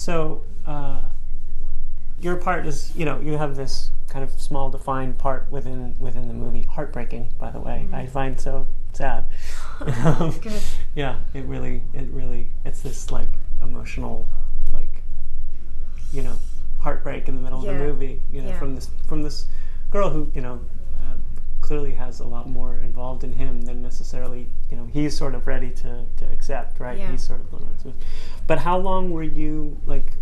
So your part is, you have this kind of small defined part within the movie. Heartbreaking, by the way. I find so sad. Good. Yeah, it really, it's this like emotional, like, heartbreak in the middle of the movie. From this girl who, clearly has a lot more involved in him than necessarily, he's sort of ready to accept, right? Yeah. He's sort of the one. But how long were you like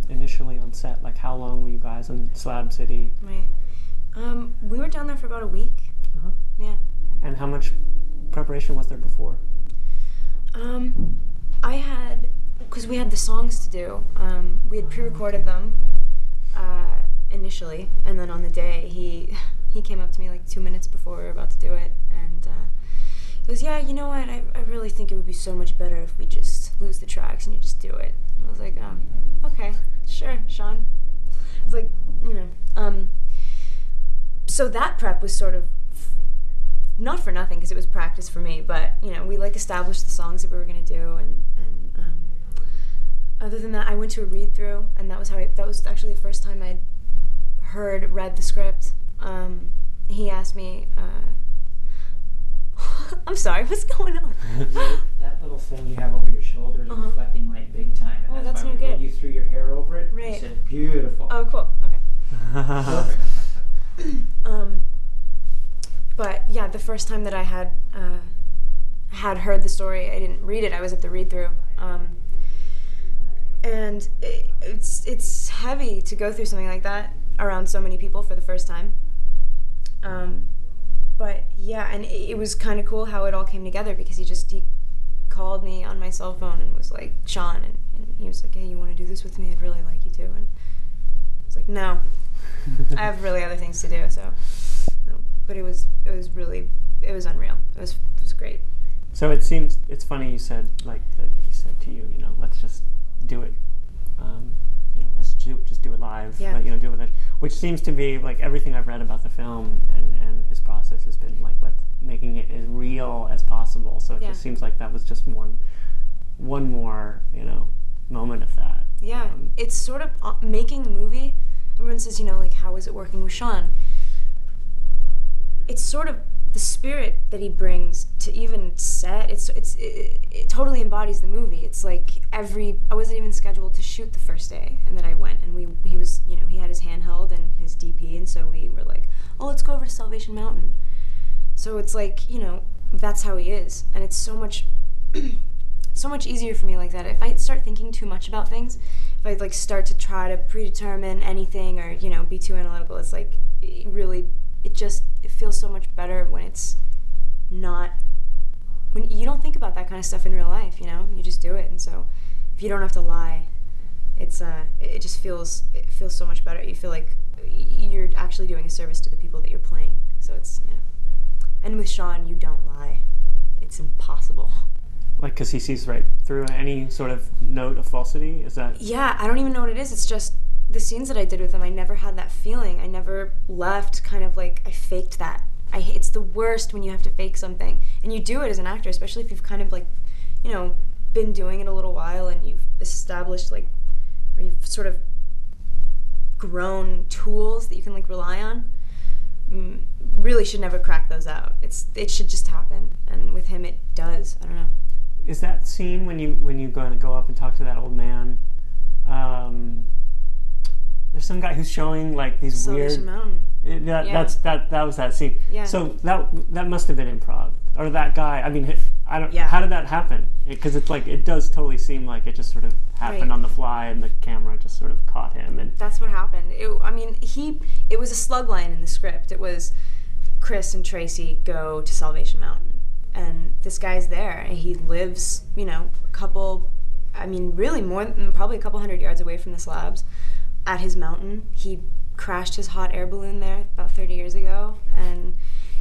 initially on set? Like how long were you guys in Slab City? Right. We were down there for about a week. Uh-huh. Yeah. And how much preparation was there before? Because we had the songs to do, we had pre-recorded them initially, and then on the day he came up to me like 2 minutes before we were about to do it, and he goes, yeah, you know what, I really think it would be so much better if we just lose the tracks and you just do it. And I was like, okay, sure, Sean. It's like, so that prep was sort of not for nothing because it was practice for me, but we like established the songs that we were gonna do, and other than that, I went to a read through, and that was actually the first time I'd read the script. He asked me, I'm sorry, what's going on? That little thing you have over your shoulder is reflecting light big time, and that's why no good. when you threw your hair over it, Right. you said beautiful. Oh, cool. Okay. But yeah, the first time that I had heard the story, I didn't read it. I was at the read-through, and it's heavy to go through something like that around so many people for the first time. But yeah, and it was kind of cool how it all came together because he called me on my cell phone and was like, Sean, and he was like, hey, you want to do this with me? I'd really like you to. And I was like, no, I have really other things to do. So, no. But it was unreal. It was great. So it's funny you said like that. He said to you, let's just do it. Let's just do it live. Yeah. But, do it with it, which seems to be like everything I've read about the film and his process has been like making it as real as possible. So it just seems like that was just one more moment of that. Yeah, it's sort of making the movie. Everyone says, like, how is it working with Sean? It's sort of the spirit that he brings to even set. It totally embodies the movie. It's like I wasn't even scheduled to shoot the first day, and then I went, and he was, he had his handheld and his DP, and so we were like, oh, let's go over to Salvation Mountain. So it's like, that's how he is, and it's so much easier for me like that. If I start thinking too much about things, if I like start to try to predetermine anything or be too analytical, it's like it feels so much better when it's not, when you don't think about that kind of stuff in real life. You just do it, and so if you don't have to lie, it feels so much better. You feel like you're actually doing a service to the people that you're playing. So it's and with Sean, you don't lie. It's impossible. Like, because he sees right through any sort of note of falsity? Is that... Yeah, I don't even know what it is. It's just the scenes that I did with him, I never had that feeling. I never left kind of like I faked that. It's the worst when you have to fake something. And you do it as an actor, especially if you've kind of like, been doing it a little while and you've established like, or you've sort of grown tools that you can like rely on. Really should never crack those out. It should just happen. And with him, it does. I don't know. Is that scene when you going to go up and talk to that old man? There's some guy who's showing like these Salvation Mountain. That was that scene. Yeah. So that must have been improv, or that guy. I mean, I don't. Yeah. How did that happen? Because it's like it does totally seem like it just sort of happened on the fly, and the camera just sort of caught him. And that's what happened. It was a slug line in the script. It was Chris and Tracy go to Salvation Mountain. And this guy's there, and he lives, really more than probably a couple 100 yards away from the slabs at his mountain. He crashed his hot air balloon there about 30 years ago, and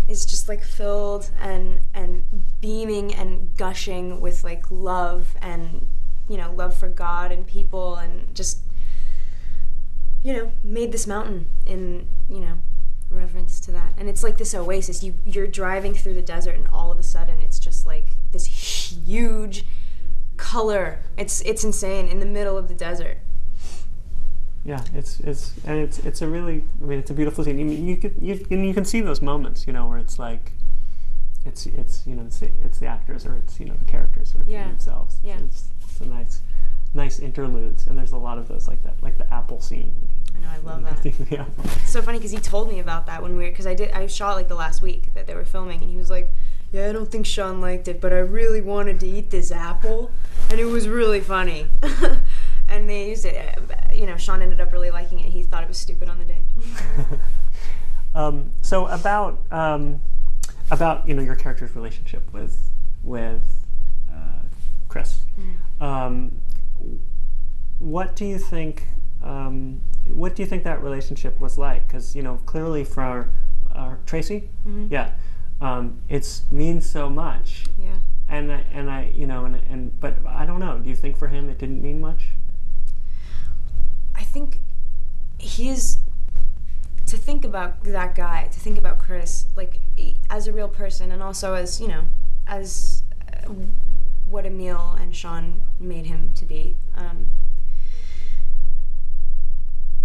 is just like filled and beaming and gushing with like love and, love for God and people, and just, made this mountain in, reverence to that. And it's like this oasis. You're driving through the desert, and all of a sudden it's just like this huge color. It's insane in the middle of the desert. Yeah, it's a really, I mean, it's a beautiful scene. You can see those moments, where it's like, it's the actors, or it's the characters sort of being themselves. Yeah. It's a nice interludes, and there's a lot of those like that, like the apple scene. I know, I love that. Yeah. It's so funny because he told me about that because I shot like the last week that they were filming, and he was like, yeah, I don't think Sean liked it, but I really wanted to eat this apple, and it was really funny. And they used it, Sean ended up really liking it. He thought it was stupid on the day. So about your character's relationship with Chris. What do you think that relationship was like? Because clearly for Tracy, it means so much. Yeah. But I don't know. Do you think for him it didn't mean much? I think to think about that guy, to think about Chris, like as a real person, and also as as what Emil and Sean made him to be.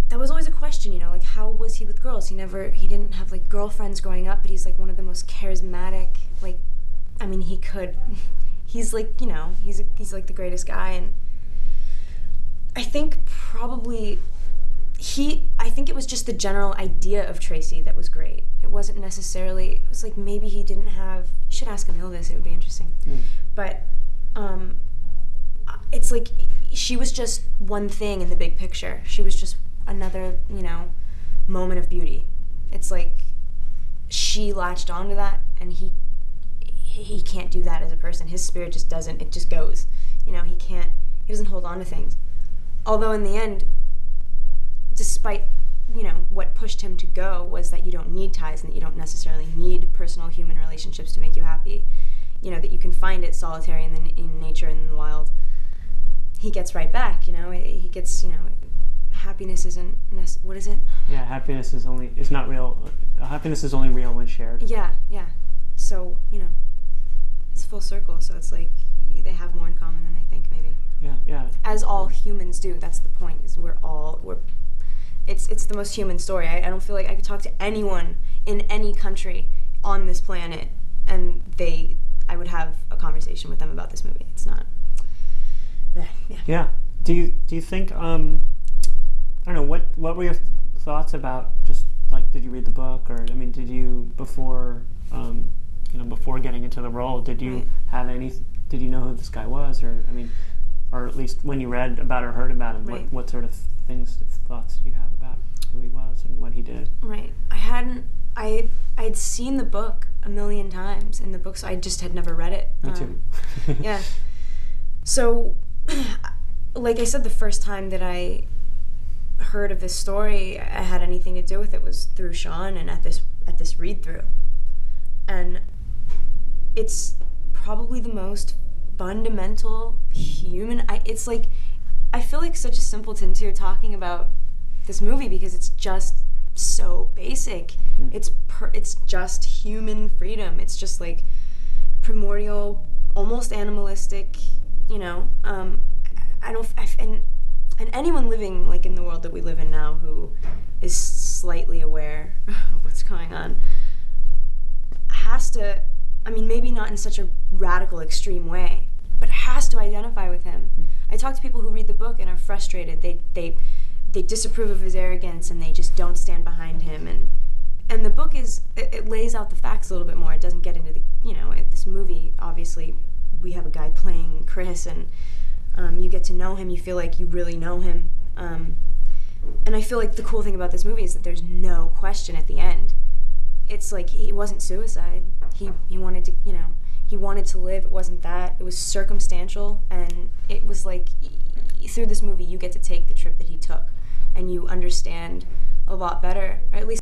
That was always a question, like how was he with girls? He didn't have like girlfriends growing up, but he's like one of the most charismatic, like, I mean, he's like, he's like the greatest guy. And I think probably I think it was just the general idea of Tracy that was great. It wasn't necessarily, it was like maybe he didn't have, you should ask Emil this, it would be interesting. But it's like she was just one thing in the big picture. She was just another, moment of beauty. It's like she latched onto that, and he can't do that as a person. His spirit just doesn't, it just goes. He doesn't hold on to things. Although in the end, despite, what pushed him to go was that you don't need ties and that you don't necessarily need personal human relationships to make you happy. That you can find it solitary in nature and in the wild. He gets right back, he gets, happiness isn't, what is it? Yeah, happiness is not real. Happiness is only real when shared. Yeah. So, it's full circle, so it's like they have more in common than they think, maybe. Yeah. As all humans do. That's the point. Is it's the most human story. I don't feel like I could talk to anyone in any country on this planet, and I would have a conversation with them about this movie. It's not. Yeah. Yeah. Do you think I don't know, what were your thoughts about, just like, did you read the book, or I mean, did you before getting into the role, did you have did you know who this guy was, or I mean, or at least when you read about or heard about him, right. what sort of thoughts did you have about who he was and what he did? Right. I'd seen the book a million times, and the books I just had never read it. Me too. Yeah. So, like I said, the first time that I heard of this story I had anything to do with it was through Sean and at this read through, and it's probably the most fundamental human. It's like I feel like such a simpleton too talking about this movie because it's just so basic. It's just human freedom. It's just like primordial, almost animalistic. And anyone living like in the world that we live in now who is slightly aware of what's going on has to, I mean, maybe not in such a radical, extreme way, but has to identify with him. I talk to people who read the book and are frustrated. They disapprove of his arrogance and they just don't stand behind him. And the book it lays out the facts a little bit more. It doesn't get into this movie, obviously, we have a guy playing Chris, and you get to know him, you feel like you really know him. And I feel like the cool thing about this movie is that there's no question at the end. It's like it wasn't suicide. He wanted to, he wanted to live. It wasn't that. It was circumstantial, and it was like through this movie you get to take the trip that he took, and you understand a lot better, or at least